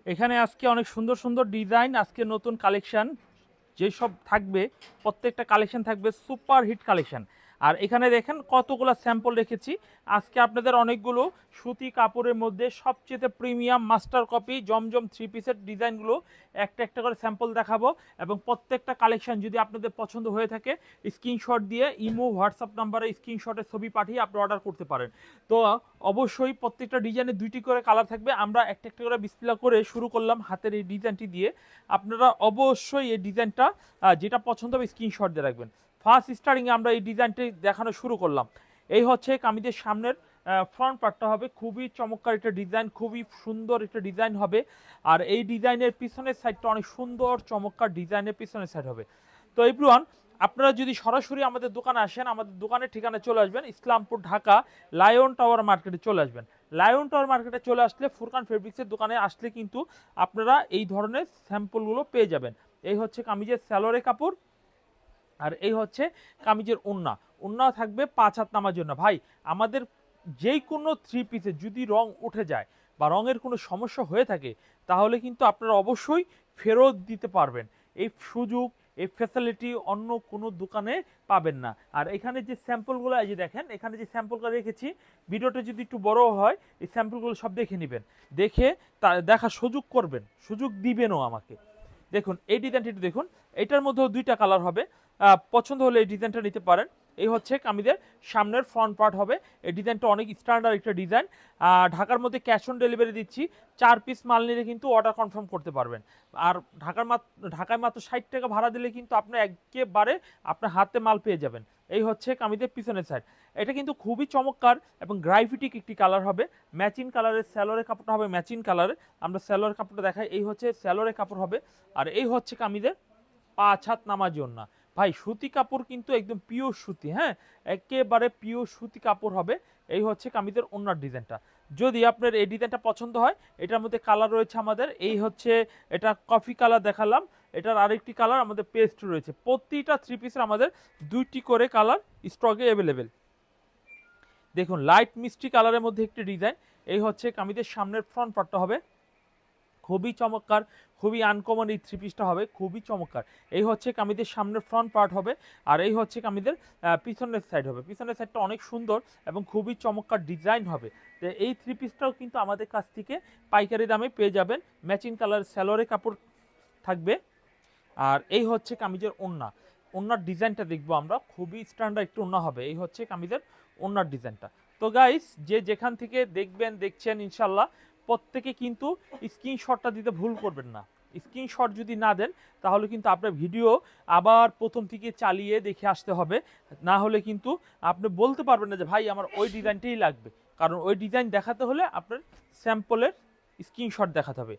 এখানে আজকে অনেক সুন্দর সুন্দর ডিজাইন, আজকে নতুন কালেকশন যেসব থাকবে প্রত্যেকটা কালেকশন থাকবে সুপার হিট কালেকশন। আর এখানে দেখেন কতগুলো স্যাম্পল রেখেছি। আজকে আপনাদের অনেকগুলো সুতি কাপড়ের মধ্যে সবচেয়ে প্রিমিয়াম মাস্টার কপি জমজম থ্রি পিসের ডিজাইনগুলো একটা একটা করে স্যাম্পল দেখাবো। এবং প্রত্যেকটা কালেকশন যদি আপনাদের পছন্দ হয়ে থাকে স্ক্রিনশট দিয়ে ইমো হোয়াটসঅ্যাপ নাম্বারে স্ক্রিনশটের ছবি পাঠিয়ে আপনি অর্ডার করতে পারেন। তো অবশ্যই প্রত্যেকটা ডিজাইনে দুইটি করে কালার থাকবে। আমরা একটা একটা করে বিসমিল্লাহ করে শুরু করলাম হাতের এই ডিজাইনটি দিয়ে। আপনারা অবশ্যই এই ডিজাইনটা যেটা পছন্দ হবে স্ক্রিনশট দিয়ে রাখবেন। ফার্স্ট স্টার্টিংয়ে আমরা এই ডিজাইনটি দেখানো শুরু করলাম। এই হচ্ছে কামিজের সামনের ফ্রন্ট পার্টটা হবে খুবই চমৎকার একটা ডিজাইন, খুবই সুন্দর একটা ডিজাইন হবে। আর এই ডিজাইনের পিছনের সাইডটা অনেক সুন্দর চমৎকার ডিজাইনের পিছনের সাইড হবে। তো এভরিওয়ান, আপনারা যদি সরাসরি আমাদের দোকানে আসেন, আমাদের দোকানের ঠিকানা চলে আসবেন ইসলামপুর ঢাকা লায়ন টাওয়ার মার্কেটে চলে আসবেন। লায়ন টাওয়ার মার্কেটে চলে আসলে ফুরকান ফেব্রিক্সের দোকানে আসলে কিন্তু আপনারা এই ধরনের স্যাম্পলগুলো পেয়ে যাবেন। এই হচ্ছে কামিজের স্যালোরে কাপড়, আর এই হচ্ছে কামিজের ওড়না। ওড়না থাকবে 5 হাত নামার জন্য। ভাই, আমাদের যেই কোনো থ্রি পিসে যদি রং উঠে যায় বা রঙের কোনো সমস্যা হয়ে থাকে তাহলে কিন্তু আপনারা অবশ্যই ফেরত দিতে পারবেন। এই সুযোগ, এই ফ্যাসিলিটি অন্য কোনো দোকানে পাবেন না। আর এখানে যে স্যাম্পলগুলো এই যে দেখেন, এখানে যে স্যাম্পলগুলো রেখেছি, ভিডিওটা যদি একটু বড় হয় এই স্যাম্পলগুলো সব দেখে নেবেন, দেখে দেখার সুযোগ করবেন, সুযোগ দিবেনও আমাকে। দেখুন এই ডিজাইনটি একটু দেখুন, এটার মধ্যেও দুইটা কালার হবে। পছন্দ হলে এই ডিজাইনটা নিতে পারেন। এই হচ্ছে কামিজের সামনের ফ্রন্ট পার্ট হবে। এই ডিজাইনটা অনেক স্ট্যান্ডার্ড একটা ডিজাইন। ঢাকার মধ্যে ক্যাশ অন ডেলিভারি দিচ্ছি। 4 পিস মাল নিলে কিন্তু অর্ডার কনফার্ম করতে পারবেন। আর ঢাকায় মাত্র 60 টাকা ভাড়া দিলে কিন্তু আপনি একেবারে আপনার হাতে মাল পেয়ে যাবেন। এই হচ্ছে কামিজের পিছনের সাইড। এটা কিন্তু খুবই চমৎকার এবং গ্রাফিটিক একটি কালার হবে। ম্যাচিং কালারের স্যালোরের কাপড়টা হবে ম্যাচিং কালারের। আমরা স্যালোরের কাপড়টা দেখাই। এই হচ্ছে স্যালোরের কাপড় হবে। আর এই হচ্ছে কামিজের 5 হাত নামার জন্য। ভাই, সুতি কাপড় কিন্তু একদম পিওর সুতি, হ্যাঁ, একেবারে পিওর সুতি কাপড় হবে। এই হচ্ছে কামিজের ওড়নার ডিজাইনটা। যদি আপনার এই ডিজাইনটা পছন্দ হয়, এটার মধ্যে কালার রয়েছে আমাদের। এই হচ্ছে এটা কফি কালার দেখালাম, এটার আরেকটি কালার আমাদের পেস্ট রয়েছে। প্রতিটা থ্রি পিসের আমাদের দুইটি করে কালার স্টকে অ্যাভেলেবেল। দেখুন লাইট মিষ্টি কালারের মধ্যে একটি ডিজাইন। এই হচ্ছে কামিজের সামনের ফ্রন্ট পার্টটা হবে খুবই চমৎকার, খুবই আনকমন। এই থ্রি পিসটা হবে খুবই চমৎকার। এই হচ্ছে কামিজের সামনের ফ্রন্ট পার্ট হবে। আর এই হচ্ছে কামিজের পিছনের সাইড হবে। পিছনের সাইডটা অনেক সুন্দর এবং খুবই চমৎকার ডিজাইন হবে। তো এই থ্রি পিসটাও কিন্তু আমাদের কাছ থেকে পাইকারি দামে পেয়ে যাবেন। ম্যাচিং কালার স্যালোরে কাপড় থাকবে। আর এই হচ্ছে কামিজের ওড়না। ওড়নার ডিজাইনটা দেখবো আমরা, খুবই স্ট্যান্ডার্ড একটু ওড়না হবে। এই হচ্ছে কামিজের ওড়নার ডিজাইনটা। তো গাইস, যে যেখান থেকে দেখছেন ইনশাল্লাহ প্রত্যেকে কিন্তু স্ক্রিনশটটা দিতে ভুল করবেন না। স্ক্রিনশট যদি না দেন তাহলে কিন্তু আপনার ভিডিও আবার প্রথম থেকে চালিয়ে দেখে আসতে হবে। না হলে কিন্তু আপনি বলতে পারবেন না যে ভাই আমার ওই ডিজাইনটাই লাগবে, কারণ ওই ডিজাইন দেখাতে হলে আপনার স্যাম্পলের স্ক্রিনশট দেখাতে হবে।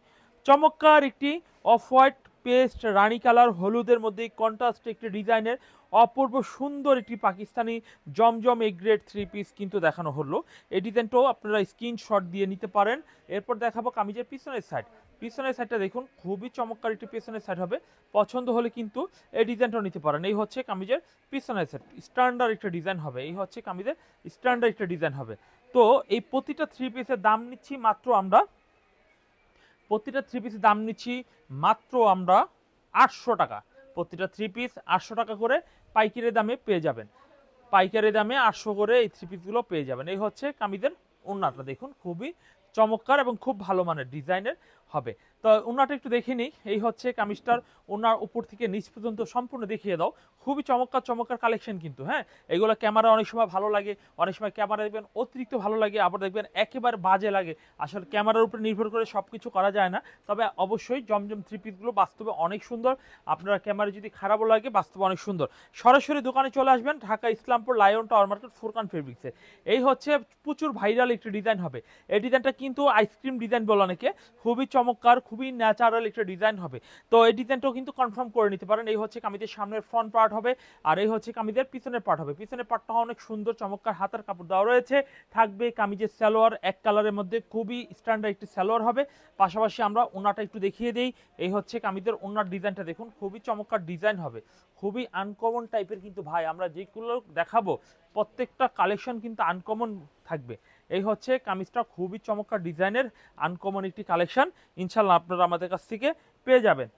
চমৎকার একটি অফ হোয়াইট পেস্ট রানী কালার হলুদের মধ্যে কন্ট্রাস্ট একটি ডিজাইনের অপূর্ব সুন্দর একটি পাকিস্তানি জমজম এ গ্রেড থ্রি পিস কিন্তু দেখানো হলো। এই ডিজাইনটাও আপনারা স্ক্রিনশট দিয়ে নিতে পারেন। এরপর দেখাবো কামিজের পিছনের সাইড। পিছনের সাইডটা দেখুন, খুবই চমৎকার একটি পিছনের সাইড হবে। পছন্দ হলে কিন্তু এই ডিজাইনটাও নিতে পারেন। এই হচ্ছে কামিজের পিছনের সাইড, স্ট্যান্ডার্ড একটা ডিজাইন হবে। এই হচ্ছে কামিজের স্ট্যান্ডার্ড একটা ডিজাইন হবে। তো এই প্রতিটা থ্রি পিসের দাম নিচ্ছি মাত্র আমরা, প্রতিটা থ্রি পিসের দাম নিচ্ছি মাত্র আমরা 800 টাকা। প্রতিটা থ্রি পিস 800 টাকা করে পাইকারি দামে পেয়ে যাবেন। পাইকারি দামে 800 করে এই থ্রি পিসগুলো পেয়ে যাবেন। এই হচ্ছে কামিজের ওড়নাটা দেখুন, খুবই চমৎকার এবং খুব ভালো মানের ডিজাইনের হবে। তো ওড়নাটা একটু দেখে নিই। এই হচ্ছে কামিজটার ওড়নার উপর থেকে নিচ পর্যন্ত সম্পূর্ণ দেখিয়ে দাও। খুবই চমৎকার চমৎকার কালেকশন কিন্তু, হ্যাঁ। এগুলো ক্যামেরা অনেক সময় ভালো লাগে, অনেক সময় ক্যামেরা দেখবেন অতিরিক্ত ভালো লাগে, আবার দেখবেন একেবারে বাজে লাগে। আসলে ক্যামেরার উপরে নির্ভর করে সব কিছু করা যায় না। তবে অবশ্যই জমজম থ্রি পিসগুলো বাস্তবে অনেক সুন্দর। আপনারা ক্যামেরা যদি খারাপও লাগে, বাস্তবে অনেক সুন্দর। সরাসরি দোকানে চলে আসবেন Dhaka Islampur lion tower market Furkan ফেব্রিক্সে। এই হচ্ছে প্রচুর ভাইরাল একটি ডিজাইন হবে। এই ডিজাইনটা কিন্তু আইসক্রিম ডিজাইন বলে অনেকে, খুবই চমৎকার, খুবই ন্যাচারাল একটা ডিজাইন হবে। তো এই ডিজাইনটাও কিন্তু কনফার্ম করে নিতে পারেন। এই হচ্ছে কামিজের সামনের ফ্রন্ট পার্ট হবে। আর এই হচ্ছে কামিজের পিছনের পার্ট হবে। পিছনের পার্টটা অনেক সুন্দর চমৎকার হাতার কাপড় দেওয়া রয়েছে। থাকবে কামিজের সালোয়ার এক কালারের মধ্যে, খুবই স্ট্যান্ডার্ড একটি সালোয়ার হবে। পাশাপাশি আমরা ওনাটা একটু দেখিয়ে দেই। এই হচ্ছে কামিজের ওনার ডিজাইনটা দেখুন, খুবই চমৎকার ডিজাইন হবে, খুবই আনকমন টাইপের কিন্তু। ভাই, আমরা যেগুলো দেখাবো প্রত্যেকটা কালেকশন কিন্তু আনকমন থাকবে। এই হচ্ছে কামিজটা, খুবই চমৎকার ডিজাইনের আনকমন একটি কালেকশন, ইনশাল্লাহ আপনারা আমাদের কাছ থেকে পেয়ে যাবেন।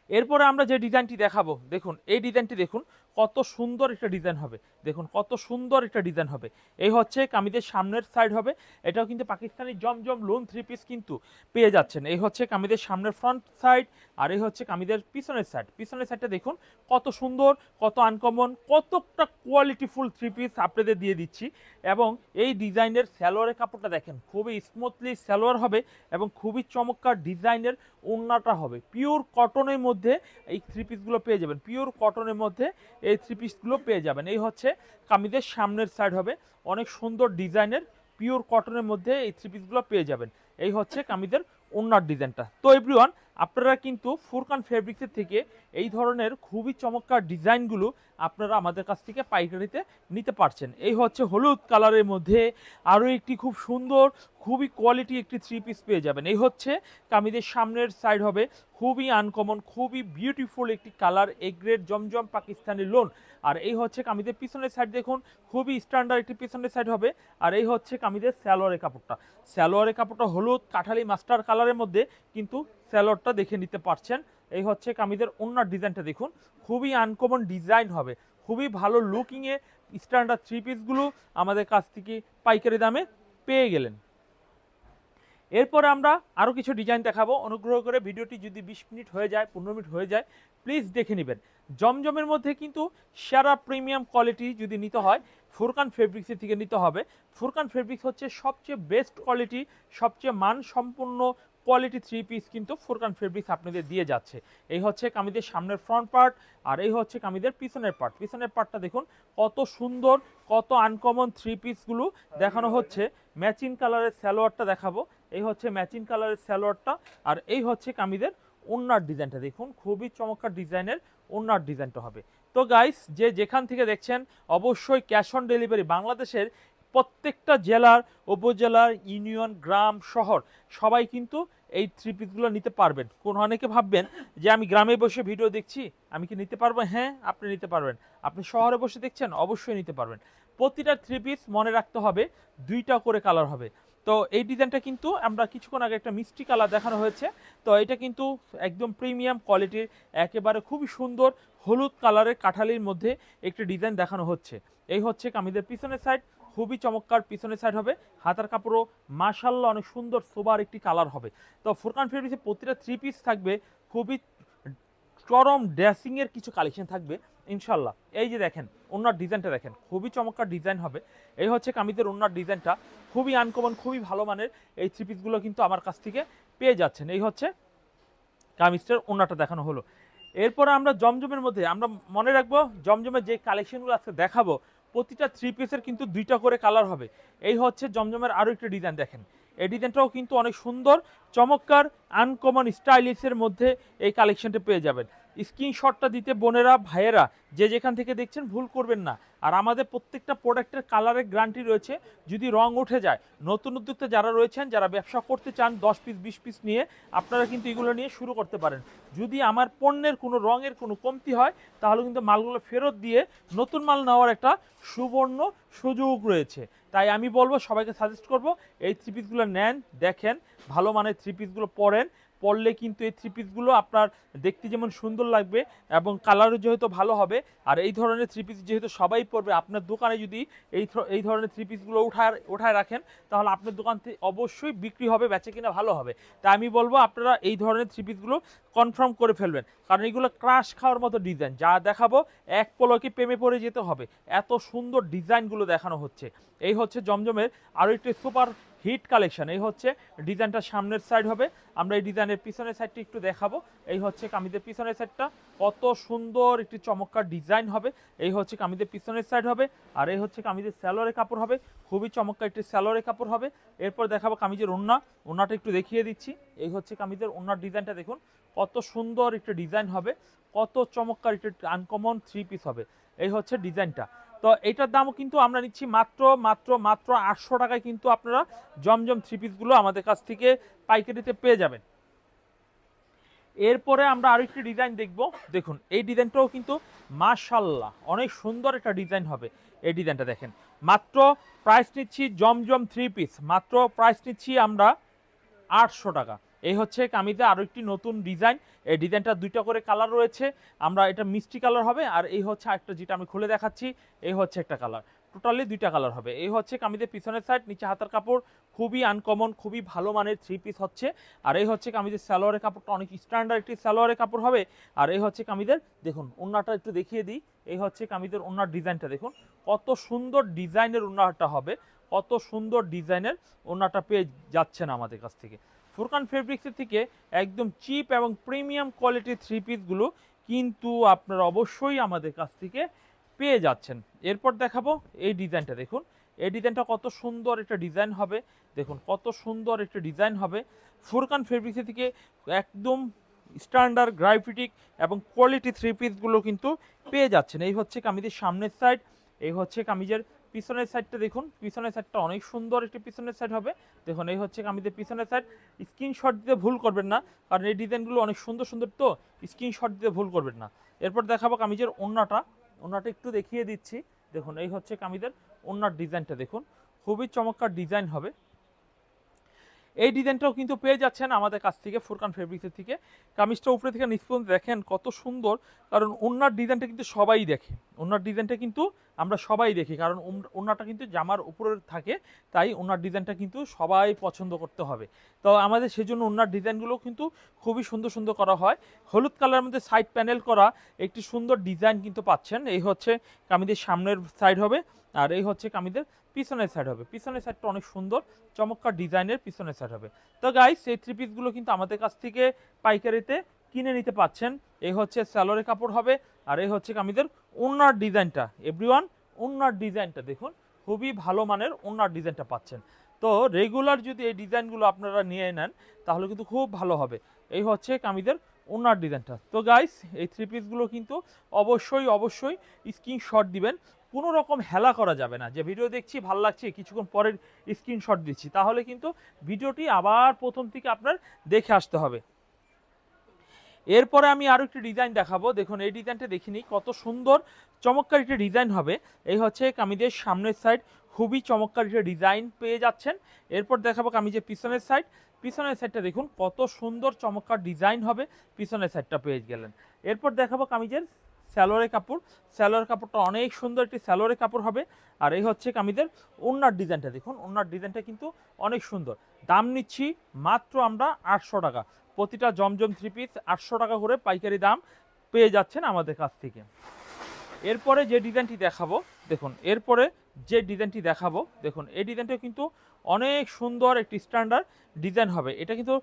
এরপরে আমরা যে ডিজাইনটি দেখাবো, দেখুন এই ডিজাইনটি দেখুন কত সুন্দর একটা ডিজাইন হবে, দেখুন কত সুন্দর একটা ডিজাইন হবে। এই হচ্ছে কামিজের সামনের সাইড হবে, এটাও কিন্তু পাকিস্তানি জমজম লোন 3 পিস কিন্তু পেয়ে যাচ্ছেন। এই হচ্ছে কামিজের সামনের ফ্রন্ট সাইড, আর এই হচ্ছে কামিজের পিছনের সাইড। পিছনের সাইডটা দেখুন কত সুন্দর, কত আনকমন, কতটা কোয়ালিটিফুল 3 পিস আপনাদের দিয়ে দিচ্ছি। এবং এই ডিজাইনের সালোয়ারের কাপড়টা দেখেন, খুবই স্মুথলি সালোয়ার হবে এবং খুবই চমৎকার ডিজাইনের ওড়নাটা হবে। পিওর কটনের মধ্যে এই 3 পিসগুলো পেয়ে যাবেন, পিওর কটনের মধ্যে এই 3 পিসগুলো পেয়ে যাবেন। এই হচ্ছে কামিজের সামনের সাইড হবে, অনেক সুন্দর ডিজাইনের পিওর কটনের মধ্যে এই 3 পিসগুলো পেয়ে যাবেন। এই হচ্ছে কামিজের ওড়নার ডিজাইনটা। তো এভরিওয়ান, আপনারা কিন্তু ফুরকান ফেব্রিক্সের থেকে এই ধরনের খুবই চমৎকার ডিজাইনগুলো আপনারা আমাদের কাছ থেকে পাইকারিতে নিতে পারছেন। এই হচ্ছে হলুদ কালারের মধ্যে আরও একটি খুব সুন্দর, খুবই কোয়ালিটি একটি 3 পিস পেয়ে যাবেন। এই হচ্ছে কামিজের সামনের সাইড হবে, খুবই আনকমন, খুবই বিউটিফুল একটি colour, A grade Zamzam Pakistani lawn. আর এই হচ্ছে কামিজের পিছনের সাইড, দেখুন খুবই স্ট্যান্ডার্ড একটি পিছনের সাইড হবে। আর এই হচ্ছে কামিজের সালোয়ারের কাপড়টা, সালোয়ারের কাপড়টা হলুদ কাঠালি মাস্টার কালারের মধ্যে কিন্তু সালোয়ারটা দেখে নিতে পারছেন। এই হচ্ছে কামিজের ওড়নার ডিজাইনটা দেখুন, খুবই আনকমন ডিজাইন হবে, খুবই ভালো লুকিংয়ে স্ট্যান্ডার্ড 3 পিসগুলো আমাদের কাছ থেকে পাইকারি দামে পেয়ে গেলেন। এরপরে আমরা আরও কিছু ডিজাইন দেখাবো। অনুগ্রহ করে ভিডিওটি যদি 20 মিনিট হয়ে যায়, 15 মিনিট হয়ে যায়, প্লিজ দেখে নেবেন। জমজমের মধ্যে কিন্তু সেরা প্রিমিয়াম কোয়ালিটি যদি নিতে হয়, ফুরকান ফেব্রিক্সের থেকে নিতে হবে। ফুরকান ফেব্রিক্স হচ্ছে সবচেয়ে বেস্ট কোয়ালিটি, সবচেয়ে মানসম্পন্ন কোয়ালিটি 3 পিস কিন্তু ফুরকান ফেব্রিক্স আপনাদের দিয়ে যাচ্ছে। এই হচ্ছে কামিজের সামনের ফ্রন্ট পার্ট, আর এই হচ্ছে কামিজের পিছনের পার্ট। পিছনের পার্টটা দেখুন কত সুন্দর, কত আনকমন 3 পিসগুলো দেখানো হচ্ছে। ম্যাচিং কালারের সালোয়ারটা দেখাবো, এই হচ্ছে ম্যাচিং কালারের সালোয়ারটা। আর এই হচ্ছে কামিজের ওড়নার ডিজাইনটা দেখুন, খুবই চমৎকার ডিজাইনের ওড়নার ডিজাইনটা হবে। তো গাইস, যে যেখান থেকে দেখছেন অবশ্যই ক্যাশ অন ডেলিভারি, বাংলাদেশের প্রত্যেকটা জেলার, উপজেলার, ইউনিয়ন, গ্রাম, শহর সবাই কিন্তু এই 3 পিসগুলো নিতে পারবেন। কোন অনেকে ভাববেন যে আমি গ্রামে বসে ভিডিও দেখছি, আমি কি নিতে পারবো? হ্যাঁ, আপনি নিতে পারবেন। আপনি শহরে বসে দেখছেন, অবশ্যই নিতে পারবেন। প্রতিটা 3 পিস মনে রাখতে হবে 2টা করে কালার হবে। তো এই ডিজাইনটা কিন্তু আমরা কিছুক্ষণ আগে একটা মিষ্টি কালার দেখানো হয়েছে, তো এটা কিন্তু একদম প্রিমিয়াম কোয়ালিটির, একেবারে খুবই সুন্দর হলুদ কালারের কাঠালির মধ্যে একটি ডিজাইন দেখানো হচ্ছে। এই হচ্ছে কামিজের পিছনের সাইড, খুবই চমৎকার পিছনের সাইড হবে। হাতার কাপড়ও মাশাআল্লাহ অনেক সুন্দর সোবার একটি কালার হবে। তো ফুরকান ফেব্রিক্সে প্রতিটা 3 পিস থাকবে খুবই চরম ড্রেসিংয়ের কিছু কালেকশন থাকবে ইনশাল্লাহ। এই যে দেখেন ওনার ডিজাইনটা দেখেন, খুবই চমৎকার ডিজাইন হবে। এই হচ্ছে কামিজের ওনার ডিজাইনটা, খুবই আনকমন, খুবই ভালো মানের এই 3 পিসগুলো কিন্তু আমার কাছ থেকে পেয়ে যাচ্ছেন। এই হচ্ছে কামিজটার ওনাটা দেখানো হলো। এরপরে আমরা জমজমের মধ্যে আমরা মনে রাখবো, জমজমের যে কালেকশনগুলো আজকে দেখাবো প্রতিটা 3 পিসের কিন্তু 2টা করে কালার হবে। এই হচ্ছে জমজমের আরও একটি ডিজাইন দেখেন, এই ডিজাইনটাও কিন্তু অনেক সুন্দর, চমৎকার, আনকমন স্টাইলিশের মধ্যে এই কালেকশনটা পেয়ে যাবেন। স্ক্রিনশটটা দিতে বোনেরা, ভাইয়েরা যে যেখান থেকে দেখছেন ভুল করবেন না। আর আমাদের প্রত্যেকটা প্রোডাক্টের কালারের গ্যারান্টি রয়েছে, যদি রং উঠে যায়, নতুন উদ্যোক্তা যারা রয়েছেন, যারা ব্যবসা করতে চান 10 পিস 20 পিস নিয়ে, আপনারা কিন্তু এগুলো নিয়ে শুরু করতে পারেন। যদি আমার পণ্যের কোনো রঙের কোনো কমতি হয়, তাহলে কিন্তু মালগুলো ফেরত দিয়ে নতুন মাল নেওয়ার একটা সুবর্ণ সুযোগ রয়েছে। তাই আমি বলবো, সবাইকে সাজেস্ট করব এই 3 পিসগুলো নেন, দেখেন, ভালো মানের 3 পিসগুলো পরেন, পরলে কিন্তু এই 3 পিসগুলো আপনার দেখতে যেমন সুন্দর লাগবে এবং কালারও যেহেতু ভালো হবে। আর এই ধরনের 3 পিস যেহেতু সবাই পরবে, আপনার দোকানে যদি এই ধরনের 3 পিসগুলো উঠায় রাখেন, তাহলে আপনার দোকান থেকে অবশ্যই বিক্রি হবে, বেচে কিনা ভালো হবে। তাই আমি বলবো আপনারা এই ধরনের 3 পিসগুলো কনফার্ম করে ফেলবেন, কারণ এগুলো ক্রাশ খাওয়ার মতো ডিজাইন, যা দেখাবো এক পলকে প্রেমে পড়ে যেতে হবে, এত সুন্দর ডিজাইনগুলো দেখানো হচ্ছে। এই হচ্ছে জমজমের আরও একটি সুপার হিট কালেকশন। এই হচ্ছে ডিজাইনটা সামনের সাইড হবে, আমরা এই ডিজাইনের পিছনের সাইডটা একটু দেখাবো। এই হচ্ছে কামিজের পিছনের সাইডটা, কত সুন্দর একটি চমৎকার ডিজাইন হবে। এই হচ্ছে কামিজের পিছনের সাইড হবে, আর এই হচ্ছে কামিজের সালোয়ারের কাপড় হবে, খুবই চমৎকার একটি সালোয়ারের কাপড় হবে। এরপর দেখাবো কামিজের ওড়নাটা একটু দেখিয়ে দিচ্ছি। এই হচ্ছে কামিজের ওড়নার ডিজাইনটা দেখুন, কত সুন্দর একটি ডিজাইন হবে, কত চমৎকার একটি আনকমন 3 পিস হবে। এই হচ্ছে ডিজাইনটা। তো এটার দামও কিন্তু আমরা নিচ্ছি মাত্র মাত্র মাত্র 800 টাকায় কিন্তু আপনারা জমজম 3 পিসগুলো আমাদের কাছ থেকে পাইকারিতে পেয়ে যাবেন। এরপরে আমরা আরেকটি ডিজাইন দেখব, দেখুন এই ডিজাইনটাও কিন্তু মাশাআল্লাহ অনেক সুন্দর একটা ডিজাইন হবে। এই ডিজাইনটা দেখেন, মাত্র প্রাইস নিচ্ছি জমজম 3 পিস, মাত্র প্রাইস নিচ্ছি আমরা 800 টাকা। এই হচ্ছে কামিজে আরও একটি নতুন ডিজাইন। এই ডিজাইনটা দুইটা করে কালার রয়েছে, আমরা এটা মিষ্টি কালার হবে, আর এই হচ্ছে একটা যেটা আমি খুলে দেখাচ্ছি, এই হচ্ছে একটা কালার, টোটালি দুইটা কালার হবে। এই হচ্ছে কামিজের পিছনের সাইড, নিচে হাতার কাপড় খুবই আনকমন, খুবই ভালো মানের 3 পিস হচ্ছে। আর এই হচ্ছে কামিজের সালোয়ারের কাপড়টা অনেক স্ট্যান্ডার্ড একটি সালোয়ারের কাপড় হবে। আর এই হচ্ছে কামিজের, দেখুন ওড়নাটা একটু দেখিয়ে দিই, এই হচ্ছে কামিজের ওড়নার ডিজাইনটা দেখুন, কত সুন্দর ডিজাইনের ওড়নাটা হবে, কত সুন্দর ডিজাইনের ওড়নাটা পেয়ে যাচ্ছেন আমাদের কাছ থেকে। ফুরকান ফেব্রিক্সের থেকে একদম চিপ এবং প্রিমিয়াম কোয়ালিটির 3 পিসগুলো কিন্তু আপনারা অবশ্যই আমাদের কাছ থেকে পেয়ে যাচ্ছেন। এরপর দেখাবো এই ডিজাইনটা দেখুন, এই ডিজাইনটা কত সুন্দর একটা ডিজাইন হবে, দেখুন কত সুন্দর একটা ডিজাইন হবে। ফুরকান ফেব্রিক্সের থেকে একদম স্ট্যান্ডার্ড গ্রাফিটিক এবং কোয়ালিটি 3 পিসগুলো কিন্তু পেয়ে যাচ্ছেন। এই হচ্ছে কামিজের সামনের সাইড, এই হচ্ছে কামিজের পিছনের সাইডটা দেখুন, পিছনের সাইডটা অনেক সুন্দর একটি পিছনের সাইড হবে। দেখুন এই হচ্ছে কামিজের পিছনের সাইড, স্ক্রিনশট দিতে ভুল করবেন না, কারণ এই ডিজাইনগুলো অনেক সুন্দর সুন্দর, তো স্ক্রিনশট দিতে ভুল করবেন না। এরপর দেখাবো কামিজের ওড়নাটা, ওড়নাটা একটু দেখিয়ে দিচ্ছি, দেখুন এই হচ্ছে কামিজের ওড়নার ডিজাইনটা দেখুন, খুবই চমৎকার ডিজাইন হবে। এই ডিজাইনটাও কিন্তু পেয়ে যাচ্ছেন আমাদের কাছ থেকে ফুরকান ফেব্রিক্সের থেকে। কামিজটা উপরে থেকে নিচ পর্যন্ত দেখেন কত সুন্দর, কারণ ওড়নার ডিজাইনটা কিন্তু সবাই দেখে, ওড়নার ডিজাইনটা কিন্তু আমরা সবাই দেখি, কারণ ওড়নাটা কিন্তু জামার উপরে থাকে, তাই ওড়নার ডিজাইনটা কিন্তু সবাই পছন্দ করতে হবে। তো আমাদের সেজন্য ওড়নার ডিজাইনগুলো কিন্তু খুবই সুন্দর সুন্দর করা হয়। হলুদ কালারের মধ্যে সাইড প্যানেল করা একটি সুন্দর ডিজাইন কিন্তু পাচ্ছেন। এই হচ্ছে কামিজের সামনের সাইড হবে, আর এই হচ্ছে কামিজের পিছনের সাইড হবে। পিছনের সাইডটা অনেক সুন্দর চমৎকার ডিজাইনের পিছনের সাইড হবে। তো গাইস, এই 3 পিসগুলো কিন্তু আমাদের কাছ থেকে পাইকারিতে কিনে নিতে পাচ্ছেন। এই হচ্ছে সালোয়ারের কাপড় হবে, আর এই হচ্ছে কামিজের ওড়নার ডিজাইনটা। এভরিওয়ান, ওড়নার ডিজাইনটা দেখুন, খুবই ভালো মানের ওড়নার ডিজাইনটা পাচ্ছেন। তো রেগুলার যদি এই ডিজাইনগুলো আপনারা নিয়ে নেন তাহলে কিন্তু খুব ভালো হবে। এই হচ্ছে কামিজের ওড়নার ডিজাইনটা। তো গাইস, এই 3 পিসগুলো কিন্তু অবশ্যই অবশ্যই স্ক্রিনশট দিবেন, কোনো রকম হেলা করা যাবে না, যে ভিডিও দেখছি ভালো লাগছে কিছুক্ষণ পরের স্ক্রিনশট দিচ্ছি, তাহলে কিন্তু ভিডিওটি আবার প্রথম থেকে আপনার দেখে আসতে হবে। এরপরে আমি আরও একটি ডিজাইন দেখাবো, দেখুন এই ডিজাইনটা দেখিনি, কত সুন্দর চমৎকার একটি ডিজাইন হবে। এই হচ্ছে কামিজের সামনের সাইড, খুবই চমৎকার একটা ডিজাইন পেয়ে যাচ্ছেন। এরপর দেখাবো কামিজের পিছনের সাইড, পিছনের সাইডটা দেখুন কত সুন্দর চমৎকার ডিজাইন হবে, পিছনের সাইডটা পেয়ে গেলেন। এরপর দেখাবো কামিজের সালোয়ারের কাপড়, সালোয়ার কাপড়টা অনেক সুন্দর একটি সালোয়ারের কাপড় হবে। আর এই হচ্ছে কামিজের ওড়নার ডিজাইনটা দেখুন, ওড়নার ডিজাইনটা কিন্তু অনেক সুন্দর। দাম নিচ্ছি মাত্র আমরা 800 টাকা, প্রতিটা জমজম 3 পিস 800 টাকা করে পাইকারি দাম পেয়ে যাচ্ছেন আমাদের কাছ থেকে। এরপরে যে ডিজাইনটি দেখাবো দেখুন, এরপরে যে ডিজাইনটি দেখাবো দেখুন, এই ডিজাইনটা কিন্তু অনেক সুন্দর একটি স্ট্যান্ডার্ড ডিজাইন হবে। এটা কিন্তু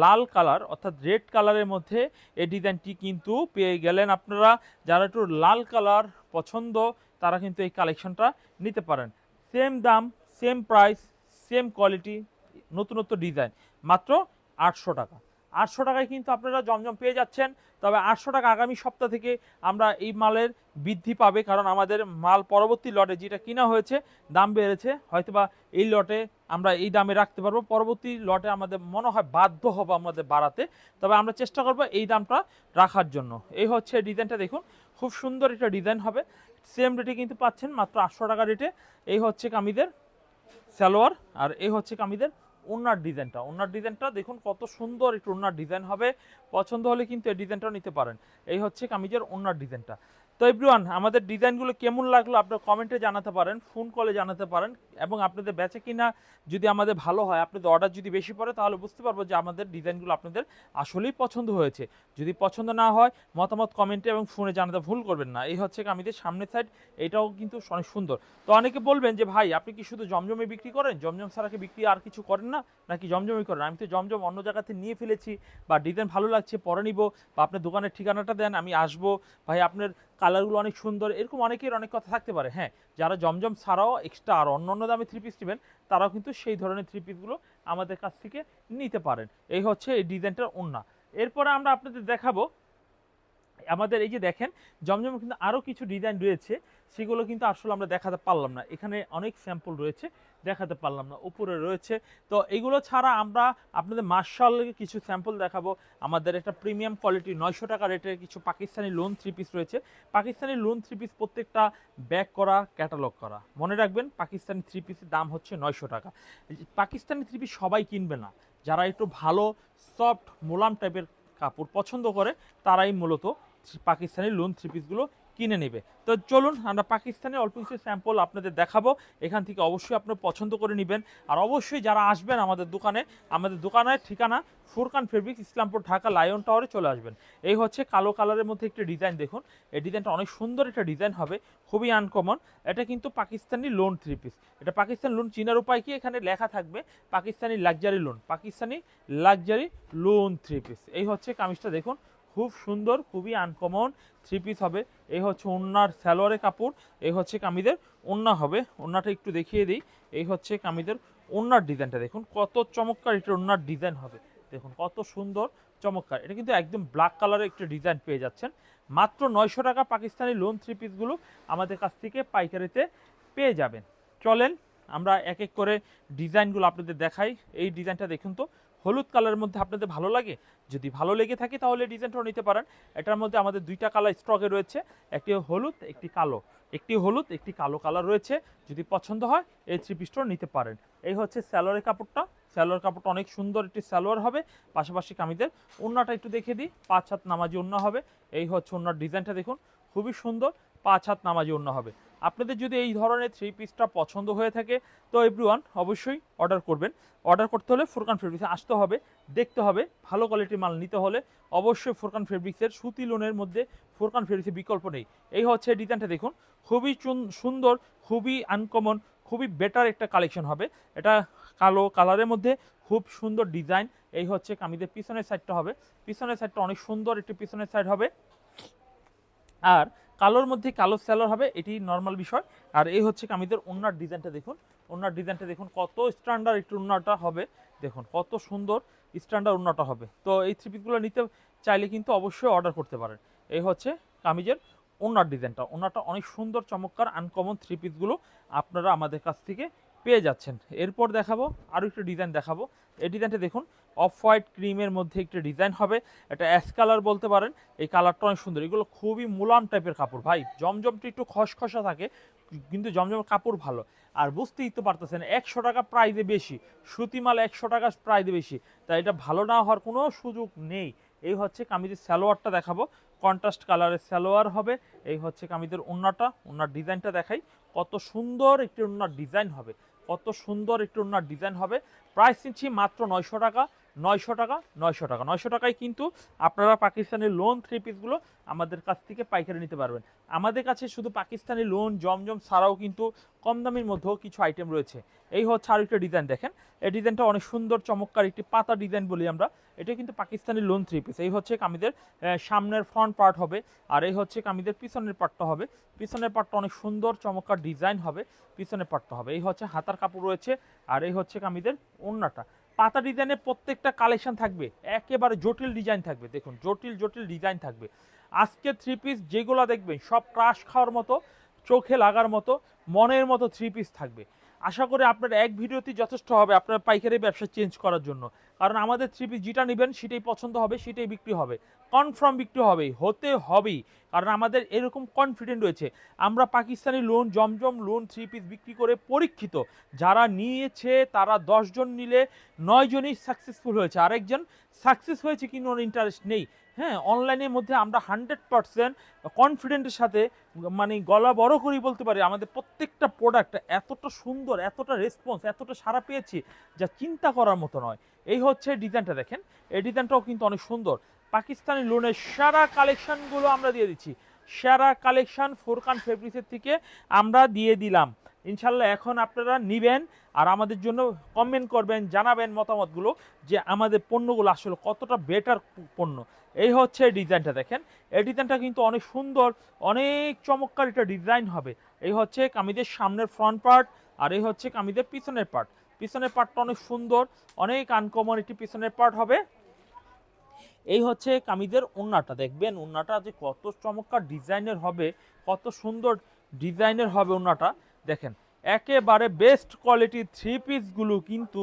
লাল কালার অর্থাৎ রেড কালারের মধ্যে এই ডিজাইনটি কিন্তু পেয়ে গেলেন আপনারা। যারা একটু লাল কালার পছন্দ তারা কিন্তু এই কালেকশনটা নিতে পারেন। সেম দাম, সেম প্রাইস, সেম কোয়ালিটি, নতুনত্ব ডিজাইন, মাত্র 800 টাকা। 800 টাকায় কিন্তু আপনারা জমজম পেয়ে যাচ্ছেন। তবে 800 টাকা আগামী সপ্তাহ থেকে আমরা এই মালের বৃদ্ধি পাবে, কারণ আমাদের মাল পরবর্তী লটে যেটা কিনা হয়েছে দাম বেড়েছে, হয়তোবা এই লটে আমরা এই দামে রাখতে পারবো, পরবর্তী লটে আমাদের মনে হয় বাধ্য হবো আমাদের বাড়াতে, তবে আমরা চেষ্টা করবো এই দামটা রাখার জন্য। এই হচ্ছে ডিজাইনটা দেখুন, খুব সুন্দর একটা ডিজাইন হবে, সেম রেটে কিন্তু পাচ্ছেন মাত্র 800 টাকা রেটে। এই হচ্ছে কামিজের সালোয়ার, আর এই হচ্ছে কামিজের ওড়নার ডিজাইনটা, ওড়নার ডিজাইনটা দেখুন কত সুন্দর একটু ওড়নার ডিজাইন হবে। পছন্দ হলে কিন্তু এই ডিজাইনটাও নিতে পারেন। এই হচ্ছে কামিজের ওড়নার ডিজাইনটা। তো এভরিওয়ান, আমাদের ডিজাইনগুলো কেমন লাগলো আপনারা কমেন্টে জানাতে পারেন, ফোন কলে জানাতে পারেন, এবং আপনাদের বেচে কিনা যদি আমাদের ভালো হয়, আপনাদের অর্ডার যদি বেশি পড়ে, তাহলে বুঝতে পারবো যে আমাদের ডিজাইনগুলো আপনাদের আসলেই পছন্দ হয়েছে। যদি পছন্দ না হয় মতামত কমেন্টে এবং ফোনে জানাতে ভুল করবেন না। এই হচ্ছে কামিজের সামনের সাইড, এটাও কিন্তু অনেক সুন্দর। তো অনেকে বলবেন যে ভাই আপনি কি শুধু জমজমে বিক্রি করেন, জমজম ছাড়া কি বিক্রি আর কিছু করেন না, নাকি জমজমই করেন? আমি তো জমজম অন্য জায়গাতে নিয়ে ফেলেছি, বা ডিজাইন ভালো লাগছে পরে নিব, বা আপনার দোকানের ঠিকানাটা দেন আমি আসবো, ভাই আপনার কালারগুলো অনেক সুন্দর, এরকম অনেকের অনেক কথা থাকতে পারে। হ্যাঁ, যারা জমজম ছাড়াও এক্সট্রা আর অন্য অন্য দামে 3 পিস নেবেন তারাও কিন্তু সেই ধরনের 3 পিসগুলো আমাদের কাছ থেকে নিতে পারেন। এই হচ্ছে এই ডিজাইনটার ওড়না। এরপরে আমরা আপনাদের দেখাবো আমাদের এই যে দেখেন জমজমে কিন্তু আরও কিছু ডিজাইন রয়েছে, সেগুলো কিন্তু আসলে আমরা দেখাতে পারলাম না। এখানে অনেক স্যাম্পল রয়েছে, দেখাতে পারলাম না, উপরে রয়েছে। তো এগুলো ছাড়া আমরা আপনাদের মার্শাল কিছু স্যাম্পল দেখাবো। আমাদের একটা প্রিমিয়াম কোয়ালিটি 900 টাকা রেটের কিছু পাকিস্তানি লোন থ্রি পিস রয়েছে। পাকিস্তানি লোন থ্রি পিস প্রত্যেকটা ব্যাক করা, ক্যাটালগ করা। মনে রাখবেন পাকিস্তানি থ্রি পিসের দাম হচ্ছে 900 টাকা। পাকিস্তানি থ্রি পিস সবাই কিনবে না, যারা একটু ভালো সফট মোলাম টাইপের কাপড় পছন্দ করে তারাই মূলত পাকিস্তানি লোন থ্রি পিসগুলো কিনে নেবে। তো চলুন আমরা পাকিস্তানি অল্প কিছু স্যাম্পল আপনাদের দেখাবো, এখান থেকে অবশ্যই আপনারা পছন্দ করে নেবেন। আর অবশ্যই যারা আসবেন আমাদের দোকানের ঠিকানা ফুরকান ফেব্রিক্স, ইসলামপুর, ঢাকা, লায়ন টাওয়ারে চলে আসবেন। এই হচ্ছে কালো কালারের মধ্যে একটি ডিজাইন, দেখুন এই ডিজাইনটা অনেক সুন্দর একটা ডিজাইন হবে, খুবই আনকমন। এটা কিন্তু পাকিস্তানি লোন থ্রি পিস। এটা পাকিস্তানি লোন চিনার উপায় কি, এখানে লেখা থাকবে Pakistani luxury loan, Pakistani luxury loan three piece. এই হচ্ছে কামিজটা দেখুন, খুব সুন্দর, খুবই আনকমন থ্রি পিস হবে। এই হচ্ছে ওড়নার সালোয়ারের কাপড়, এই হচ্ছে কামিজের ওড়না হবে। ওড়নাটা একটু দেখিয়ে দিই, এই হচ্ছে কামিজের ওড়নার ডিজাইনটা দেখুন কত চমৎকার, এটা ওড়নার ডিজাইন হবে দেখুন কত সুন্দর চমৎকার। এটা কিন্তু একদম ব্ল্যাক কালারের একটা ডিজাইন পেয়ে যাচ্ছেন মাত্র 900 টাকা। পাকিস্তানি লোন থ্রি পিসগুলো আমাদের কাছ থেকে পাইকারিতে পেয়ে যাবেন। চলেন আমরা এক এক করে ডিজাইনগুলো আপনাদের দেখাই। এই ডিজাইনটা দেখুন তো, হলুদ কালারের মধ্যে আপনাদের ভালো লাগে, যদি ভালো লেগে থাকে তাহলে ডিজাইনটাও নিতে পারেন। এটার মধ্যে আমাদের দুইটা কালার স্টকে রয়েছে, একটি হলুদ একটি কালো, একটি হলুদ একটি কালো কালার রয়েছে। যদি পছন্দ হয় এই থ্রি পিসটাও নিতে পারেন। এই হচ্ছে সালোয়ারের কাপড়টা, সালোয়ার কাপড়টা অনেক সুন্দর একটি সালোয়ার হবে। পাশাপাশি কামিজের ওড়নাটা একটু দেখে দিই, 5 হাত নামাজি ওড়না হবে। এই হচ্ছে ওড়নার ডিজাইনটা দেখুন, খুবই সুন্দর, 5 হাত নামাজি ওড়না হবে। আপনাদের যদি এই ধরনের থ্রি পিসটা পছন্দ হয়ে থাকে তো এভরিওয়ান অবশ্যই অর্ডার করবেন। অর্ডার করতে হলে ফুরকান ফেব্রিক্সে আসতে হবে, দেখতে হবে। ভালো কোয়ালিটির মাল নিতে হলে অবশ্যই ফুরকান ফেব্রিক্সের সুতি লোনের মধ্যে ফুরকান ফেব্রিক্সের বিকল্প নেই। এই হচ্ছে ডিজাইনটা দেখুন, খুবই সুন্দর, খুবই আনকমন, খুবই বেটার একটা কালেকশন হবে। এটা কালো কালারের মধ্যে খুব সুন্দর ডিজাইন। এই হচ্ছে কামিজের পিছনের সাইডটা হবে, পিছনের সাইডটা অনেক সুন্দর একটি পিছনের সাইড হবে। আর কালোর মধ্যে কালো সেলার হবে, এটি নর্মাল বিষয়। আর এই হচ্ছে কামিজের ওড়নার ডিজাইনটা দেখুন, ওড়নার ডিজাইনটা দেখুন কত স্ট্যান্ডার্ড একটু ওড়নাটা হবে, দেখুন কত সুন্দর স্ট্যান্ডার্ড ওড়নাটা হবে। তো এই থ্রি পিসগুলো নিতে চাইলে কিন্তু অবশ্যই অর্ডার করতে পারেন। এই হচ্ছে কামিজের ওড়নার ডিজাইনটা, ওড়নাটা অনেক সুন্দর চমৎকার আনকমন থ্রি পিসগুলো আপনারা আমাদের কাছ থেকে পেয়ে যাচ্ছেন। এরপর দেখাবো আরও একটু ডিজাইন দেখাবো। এই ডিজাইনটা দেখুন, অফ হোয়াইট ক্রিমের মধ্যে একটি ডিজাইন হবে, এটা অ্যাশ কালার বলতে পারেন। এই কালারটা অনেক সুন্দর, এগুলো খুবই মোলাম টাইপের কাপড় ভাই। জমজমটা একটু খসখসা থাকে কিন্তু জমজমের কাপড় ভালো। আর বুঝতেই তো পারতেছেন 100 টাকা প্রাইজে বেশি, সুতিমাল 100 টাকা প্রাইজে বেশি, তাই এটা ভালো না হওয়ার কোনো সুযোগ নেই। এই হচ্ছে কামিজের সালোয়ারটা দেখাবো, কন্ট্রাস্ট কালারের সালোয়ার হবে। এই হচ্ছে কামিজের ওড়নাটা, ওড়নার ডিজাইনটা দেখাই, কত সুন্দর একটি ওড়নার ডিজাইন হবে, কত সুন্দর একটি ওড়নার ডিজাইন হবে। প্রাইস নিচ্ছি মাত্র 900 টাকা, 900 টাকা, 900 টাকা, 900 টাকায় কিন্তু আপনারা পাকিস্তানি লোন থ্রি পিসগুলো আমাদের কাছ থেকে পাইকারি নিতে পারবেন। আমাদের কাছে শুধু পাকিস্তানি লোন জমজম ছাড়াও কিন্তু কম দামের মধ্যেও কিছু আইটেম রয়েছে। এই হচ্ছে আরেকটা ডিজাইন দেখেন, এই ডিজাইনটা অনেক সুন্দর চমৎকার একটি পাতা ডিজাইন বলি আমরা। এটা কিন্তু পাকিস্তানি লোন থ্রি পিস। এই হচ্ছে কামিজের সামনের ফ্রন্ট পার্ট হবে, আর এই হচ্ছে কামিজের পিছনের পার্টটা হবে। পিছনের পার্টটা অনেক সুন্দর চমৎকার ডিজাইন হবে, পিছনের পার্টটা হবে। এই হচ্ছে হাতার কাপড় রয়েছে, আর এই হচ্ছে কামিজের ওড়নাটা। পাতা ডিজাইনের প্রত্যেকটা কালেকশন থাকবে, একেবারে জটিল ডিজাইন থাকবে, দেখুন জটিল জটিল ডিজাইন থাকবে। আজকে থ্রি পিস যেগুলো দেখবেন সব ক্রাশ খাওয়ার মতো, চোখে লাগার মতো, মনের মতো থ্রি পিস থাকবে। আশা করি আপনার এক ভিডিওতেই যথেষ্ট হবে আপনার পাইকারি ব্যবসা চেঞ্জ করার জন্য। কারণ আমাদের থ্রি পিস যেটা নেবেন সেটাই পছন্দ হবে, সেটাই বিক্রি হবে, কনফার্ম বিক্রি হতে হবেই। কারণ আমাদের এরকম কনফিডেন্ট রয়েছে, আমরা পাকিস্তানি লোন জমজম লোন থ্রি পিস বিক্রি করে পরীক্ষিত। যারা নিয়েছে তারা 10 জন নিলে 9 জনই সাকসেসফুল হয়েছে, আরেকজন সাকসেস হয়েছে কিন্তু ওর ইন্টারেস্ট নেই। হ্যাঁ, অনলাইনের মধ্যে আমরা 100% কনফিডেন্টের সাথে মানে গলা বড় করেই বলতে পারি আমাদের প্রত্যেকটা প্রোডাক্ট এতটা সুন্দর, এতটা রেসপন্স, এতটা সাড়া পেয়েছি যা চিন্তা করার মতো নয়। এই হচ্ছে ডিজাইনটা দেখেন, এই ডিজাইনটাও কিন্তু অনেক সুন্দর। পাকিস্তানি লোনের সেরা কালেকশনগুলো আমরা দিয়ে দিচ্ছি, সেরা কালেকশন ফুরকান ফেব্রিক্সের থেকে আমরা দিয়ে দিলাম ইনশাল্লাহ। এখন আপনারা নিবেন আর আমাদের জন্য কমেন্ট করবেন, জানাবেন মতামতগুলো যে আমাদের পণ্যগুলো আসলে কতটা বেটার পণ্য। এই হচ্ছে ডিজাইনটা দেখেন, এই ডিজাইনটা কিন্তু অনেক সুন্দর, অনেক চমৎকার একটা ডিজাইন হবে। এই হচ্ছে কামিজের সামনের ফ্রন্ট পার্ট, আর এই হচ্ছে কামিজের পিছনের পার্ট। পিছনের পার্টটা অনেক সুন্দর, অনেক আনকমন একটি পিছনের পার্ট হবে। এই হচ্ছে কামিজের ওড়নাটা, দেখবেন ওড়নাটা যে কত চমৎকার ডিজাইনের হবে, কত সুন্দর ডিজাইনের হবে ওড়নাটা। দেখেন একেবারে বেস্ট কোয়ালিটির থ্রি পিসগুলো কিন্তু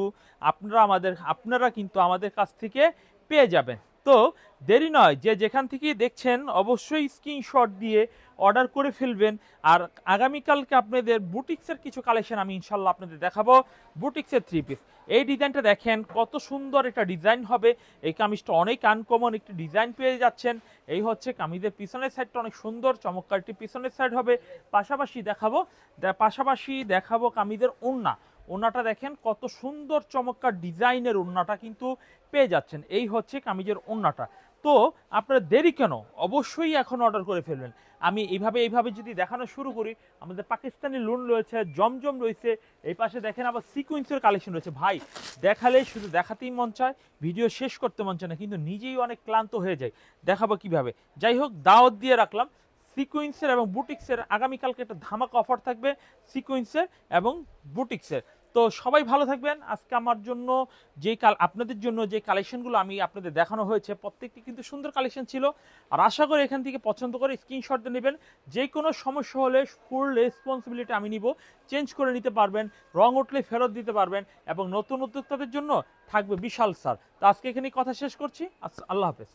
আপনারা কিন্তু আমাদের কাছ থেকে পেয়ে যাবেন। তো দেরি নয়, যে যেখান থেকেই দেখছেন অবশ্যই স্ক্রিনশট দিয়ে অর্ডার করে ফেলবেন। আর আগামীকালকে আপনাদের বুটিক্সের কিছু কালেকশন আমি ইনশাল্লাহ আপনাদের দেখাবো, বুটিক্সের থ্রি পিস। এই ডিজাইনটা দেখেন কত সুন্দর একটা ডিজাইন হবে, এই কামিজটা অনেক আনকমন একটি ডিজাইন পেয়ে যাচ্ছেন। এই হচ্ছে কামিজের পিছনের সাইডটা অনেক সুন্দর চমৎকার একটি পিছনের সাইড হবে। পাশাপাশি দেখাবো কামিজের ওড়না। ওড়নাটা দেখেন কত সুন্দর চমৎকার ডিজাইনের ওড়নাটা কিন্তু পেয়ে যাচ্ছেন। এই হচ্ছে কামিজের ওড়নাটা। তো আপনারা দেরি কেন, অবশ্যই এখন অর্ডার করে ফেলবেন। আমি এইভাবে যদি দেখানো শুরু করি, আমাদের পাকিস্তানি লুন রয়েছে, জমজম রয়েছে, এই পাশে দেখেন আবার সিকুয়েন্সের কালেকশন রয়েছে। ভাই দেখালে শুধু দেখাতেই মন চায়, ভিডিও শেষ করতে মন চায় না, কিন্তু নিজেই অনেক ক্লান্ত হয়ে যায়, দেখাবো কিভাবে। যাই হোক, দাওয়াত দিয়ে রাখলাম সিকুয়েন্সের এবং বুটিক্সের আগামীকালকে একটা ধামাকা অফার থাকবে সিকুয়েন্সের এবং বুটিক্সের। তো সবাই ভালো থাকবেন। আজকে আমার জন্য আপনাদের জন্য যে কালেকশনগুলো আমি আপনাদের দেখানো হয়েছে প্রত্যেকটি কিন্তু সুন্দর কালেকশন ছিল। আর আশা করি এখান থেকে পছন্দ করে স্ক্রিনশট দিয়ে নেবেন। যে কোনো সমস্যা হলে ফুল রেসপন্সিবিলিটি আমি নিব, চেঞ্জ করে নিতে পারবেন, রং উঠলে ফেরত দিতে পারবেন, এবং নতুন উদ্যোক্তাদের জন্য থাকবে বিশাল স্যার। তো আজকে এখানেই কথা শেষ করছি। আল্লাহ হাফেজ।